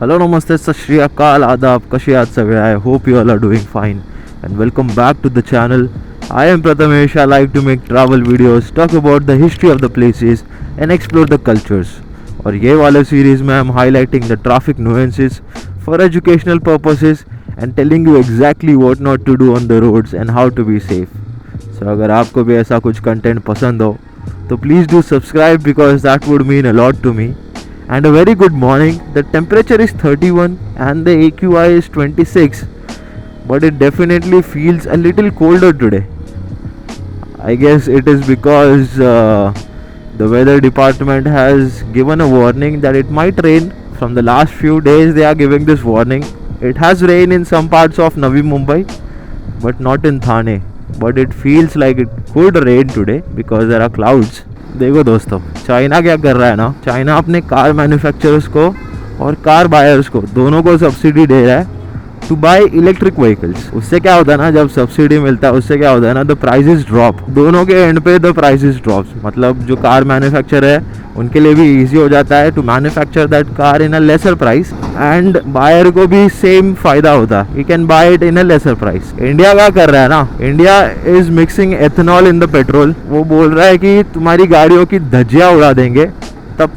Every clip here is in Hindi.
Hello, namaste, sat shri akal, adab, kashi aaj sab. I hope you all are doing fine and welcome back to the channel. I am Prathamesh. I like to make travel videos, talk about the history of the places and explore the cultures. और ये वाले सीरीज में I'm highlighting the traffic nuances for educational purposes and telling you exactly what not to do on the roads and how to be safe. So अगर आपको भी ऐसा कुछ कंटेंट पसंद हो तो please do subscribe because that would mean a lot to me. And a very good morning. The temperature is 31 and the AQI is 26, but it definitely feels a little colder today. I guess it is because the weather department has given a warning that it might rain. From the last few days they are giving this warning. It has rained in some parts of Navi Mumbai but not in Thane, but it feels like it could rain today because there are clouds. देखो दोस्तों, चाइना क्या कर रहा है ना, चाइना अपने कार मैन्युफैक्चरर्स को और कार बायर्स को दोनों को सब्सिडी दे रहा है टू बाय इलेक्ट्रिक व्हीकल्स. उससे क्या होता है ना, जब सब्सिडी मिलता है उससे क्या होता है ना, द प्राइसेस ड्रॉप. दोनों के एंड पे द प्राइसेस ड्रॉप्स. मतलब जो कार मैन्युफैक्चर है उनके लिए भी इजी हो जाता है to manufacture that car in a lesser price and buyer को भी सेम फायदा होता है. You can buy it in a lesser price. India क्या कर रहा है ना, India is mixing ethanol in the petrol. वो बोल रहा है कि तुम्हारी गाड़ियों की धज्जियाँ उड़ा देंगे, तब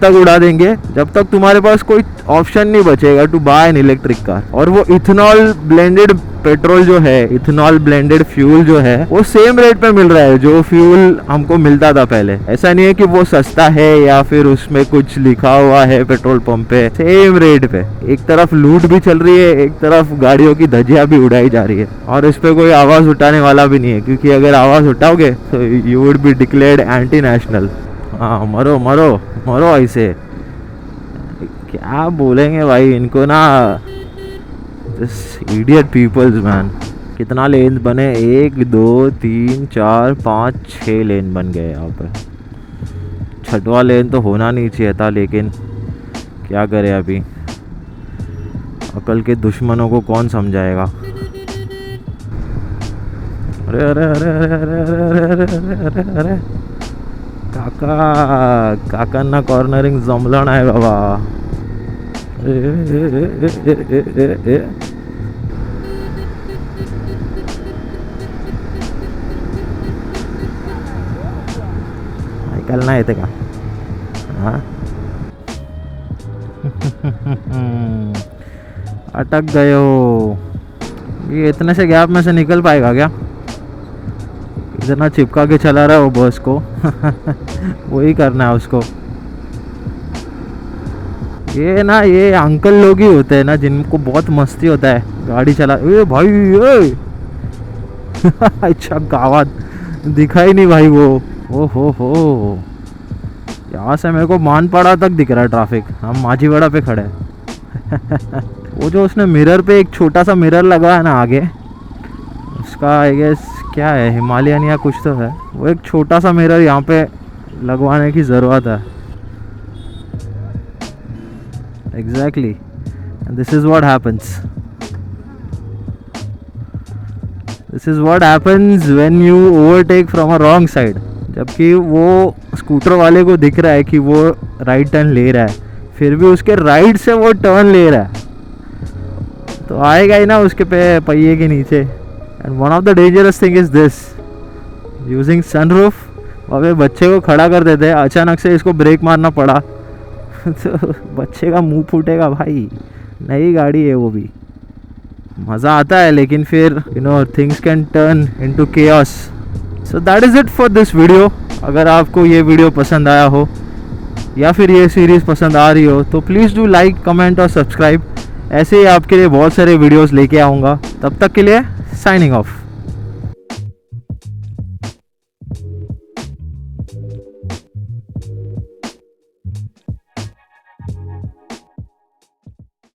तक उड़ा देंगे जब तक तुम्हारे पास कोई ऑप्शन नहीं बचेगा to buy an electric car. और वो इथेनॉल ब्लेंडेड पेट्रोल जो है, इथेनॉल ब्लेंडेड फ्यूल जो है, वो सेम रेट पे मिल रहा है जो फ्यूल हमको मिलता था पहले. ऐसा नहीं है कि वो सस्ता है या फिर उसमें कुछ लिखा हुआ है पेट्रोल पंप पे. सेम रेट पे. एक तरफ लूट भी चल रही है, एक तरफ गाड़ियों की धज्जियां भी उड़ाई जा रही है. और इस पे कोई आवाज उठाने वाला भी नहीं है, क्योंकि अगर आवाज उठाओगे तो you would be declared anti national. हाँ, मरो मरो मरो. ऐसे क्या बोलेंगे भाई इनको ना, दिस इडियट पीपल्स मैन. कितना लेन बने, 1 2 3 4 5 6 लेन बन गए यहाँ पे. छठवां लेन तो होना नहीं चाहिए था, लेकिन क्या करें अभी. अकल के दुश्मनों को कौन समझाएगा. अरे अरे अरे अरे अरे अरे अरे अरे अरे अरे काकांना कॉर्नरिंग जमलं नाही बाबा. ऐकायला नाही येते का. हाँ अटक गए हो. ये इतने से गैप में से निकल पाएगा क्या. इतना चिपका के चला रहा है वो बस को. वही करना है उसको. ये ना, ये अंकल लोग ही होते हैं ना जिनको बहुत मस्ती होता है गाड़ी चला. ए भाई ए. अच्छा गावात दिखा ही नहीं भाई वो. ओ हो यहाँ से मेरे को मानपाड़ा तक दिख रहा है ट्रैफिक. हम माझीवाड़ा पे खड़े हैं. वो जो उसने मिरर पे एक छोटा सा मिरर लगा है ना आगे, उसका आई गेस क्या है, हिमालयन या कुछ तो है. वो एक छोटा सा मिरर यहाँ पे लगवाने की ज़रूरत है. Exactly. And this is what happens. This is what happens when you overtake from a wrong side. जबकि वो स्कूटर वाले को दिख रहा है कि वो राइट टर्न ले रहा है, फिर भी उसके राइट से वो टर्न ले रहा है, तो आएगा ही ना उसके पहिए के नीचे. And one of the dangerous thing is this, using sunroof. अबे बच्चे को खड़ा कर देते हैं, अचानक से इसको ब्रेक मारना पड़ा तो बच्चे का मुंह फूटेगा भाई. नई गाड़ी है वो भी. मज़ा आता है, लेकिन फिर you know things can turn into chaos. So that is it for this video. अगर आपको ये वीडियो पसंद आया हो या फिर ये सीरीज़ पसंद आ रही हो तो प्लीज़ डू लाइक, कमेंट और सब्सक्राइब. ऐसे ही आपके लिए बहुत सारे वीडियोस लेके आऊँगा. तब तक के लिए साइनिंग ऑफ.